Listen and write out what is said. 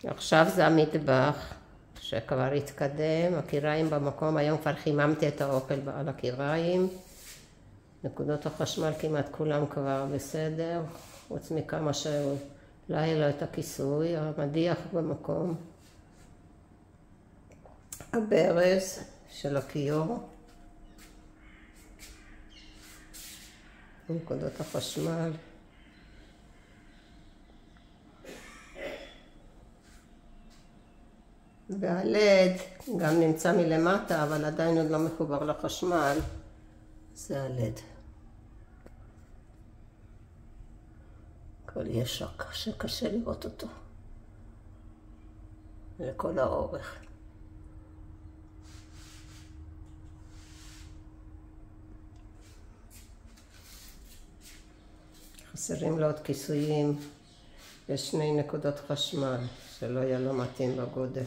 עכשיו זה המטבח שכבר התקדם, הקיריים במקום, היום כבר חיממתי את האוכל על הקיריים. נקודות החשמל כמעט כולם כבר בסדר, חוץ מכמה שאולי לא את הכיסוי, המדיח במקום. הברז של הכיור. נקודות החשמל. והלד גם נמצא מלמטה, אבל עדיין עוד לא מחובר לחשמל. זה הלד. הכל ישק, שקשה לראות אותו. לכל האורך. חסרים לו עוד כיסויים. יש 2 נקודות חשמל, שלא יהיה לו מתאים בגודל.